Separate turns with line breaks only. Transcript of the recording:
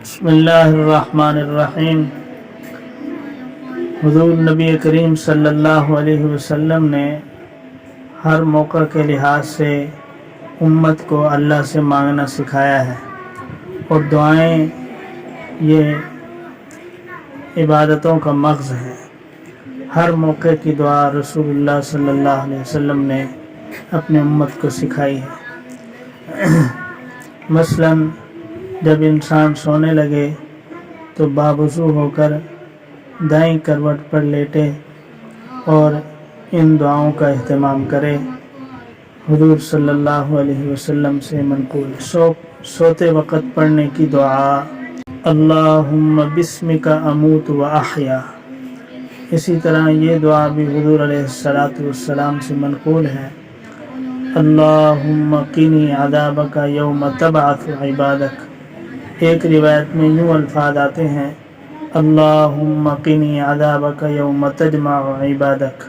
بسم اللہ الرحمن الرحیم۔ حضور نبی کریم صلی اللہ علیہ وسلم نے ہر موقع کے لحاظ سے امت کو اللہ سے مانگنا سکھایا ہے، اور دعائیں یہ عبادتوں کا مغز ہے۔ ہر موقع کی دعا رسول اللہ صلی اللہ علیہ وسلم نے اپنے امت کو سکھائی ہے۔ مثلاً جب انسان سونے لگے تو باوضو ہو کر دائیں کروٹ پر لیٹے اور ان دعاؤں کا اہتمام کرے۔ حضور صلی اللہ علیہ وسلم سے منقول سوتے وقت پڑھنے کی دعا، اللہم بسمک اموت و احیا۔ اسی طرح یہ دعا بھی حضور علیہ السلام سے منقول ہے، اللہم قنی عذابک یوم تبعث عبادک۔ ایک روایت میں یوں الفاظ آتے ہیں، اللہم قنی عذابک یوم تجمع عبادک۔